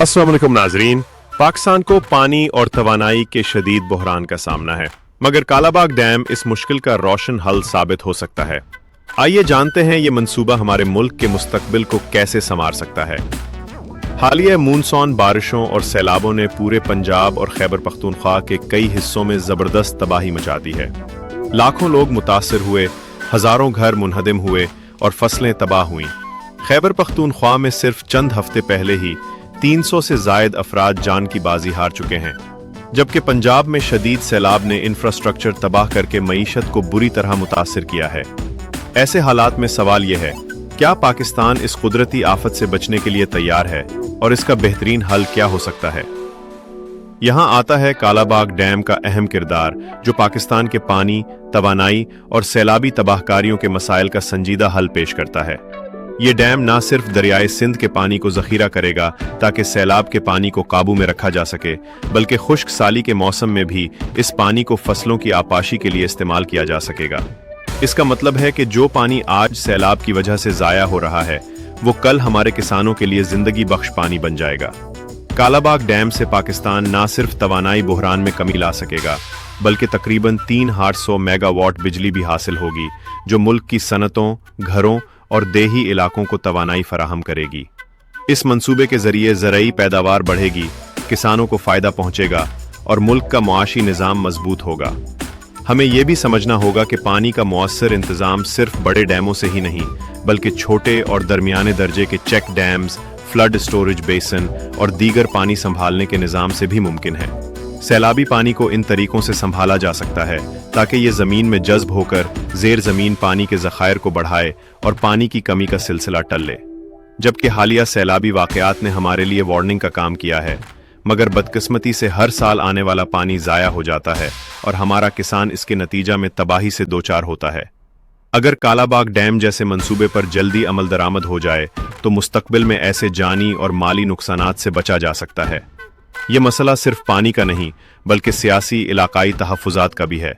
अस्सलाम वालेकुम नाजरीन। पाकिस्तान को पानी और तवानाई के शदीद बहरान का सामना है, मगर कालाबाग डैम इस मुश्किल का रोशन हल साबित हो सकता है। आइए जानते हैं ये मंसूबा हमारे मुल्क के मुस्तकबिल को कैसे संवार सकता है। हालिया मानसून बारिशों और सैलाबों ने पूरे पंजाब और खैबर पख्तूनख्वा के कई हिस्सों में जबरदस्त तबाही मचा दी है। लाखों लोग मुतासर हुए, हजारों घर मुनहदम हुए और फसलें तबाह हुईं। खैबर पख्तूनख्वा में सिर्फ चंद हफ्ते पहले ही 300 से जायद अफराद जान की बाजी हार चुके हैं, जबकि पंजाब में शदीद सैलाब ने इंफ्रास्ट्रक्चर तबाह करके मईशत को बुरी तरह मुतासिर किया है। ऐसे हालात में सवाल यह है, क्या पाकिस्तान इस कुदरती आफत से बचने के लिए तैयार है और इसका बेहतरीन हल क्या हो सकता है? यहाँ आता है कालाबाग डैम का अहम किरदार, जो पाकिस्तान के पानी, तवानाई और सैलाबी तबाहकारियों के मसाइल का संजीदा हल पेश करता है। ये डैम न सिर्फ दरियाए सिंध के पानी को जखीरा करेगा ताकि सैलाब के पानी को काबू में रखा जा सके, बल्कि खुश्क साली के मौसम में भी इस पानी को फसलों की आपाशी के लिए इस्तेमाल किया जा सकेगा। इसका मतलब है कि जो पानी आज सैलाब की वजह से जाया हो रहा है, वो कल हमारे किसानों के लिए जिंदगी बख्श पानी बन जाएगा। कालाबाग डैम से पाकिस्तान न सिर्फ तवानाई बहरान में कमी ला सकेगा, बल्कि तकरीबन 300 मेगावाट बिजली भी हासिल होगी, जो मुल्क की सनतों, घरों और देही इलाकों को तवानाई फराहम करेगी। इस मंसूबे के जरिए ज़रई पैदावार बढ़ेगी, किसानों को फायदा पहुंचेगा और मुल्क का मुआशी निज़ाम मजबूत होगा। हमें यह भी समझना होगा कि पानी का मौसर इंतज़ाम सिर्फ बड़े डैमों से ही नहीं, बल्कि छोटे और दरमियाने दर्जे के चेक डैम्स, फ्लड स्टोरेज बेसन और दीगर पानी संभालने के निज़ाम से भी मुमकिन है। सैलाबी पानी को इन तरीकों से संभाला जा सकता है ताकि ये ज़मीन में जज्ब होकर ज़ेर ज़मीन पानी के ज़खायर को बढ़ाए और पानी की कमी का सिलसिला टल ले। जबकि हालिया सैलाबी वाक़यात ने हमारे लिए वार्निंग का काम किया है, मगर बदकिस्मती से हर साल आने वाला पानी ज़ाया हो जाता है और हमारा किसान इसके नतीजा में तबाही से दोचार होता है। अगर कालाबाग डैम जैसे मंसूबे पर जल्दी अमल दरामद हो जाए तो मुस्तकबिल में ऐसे जानी और माली नुकसानात से बचा जा सकता है। ये मसला सिर्फ पानी का नहीं, बल्कि सियासी इलाकाई तहफ़्फ़ुज़ात का भी है।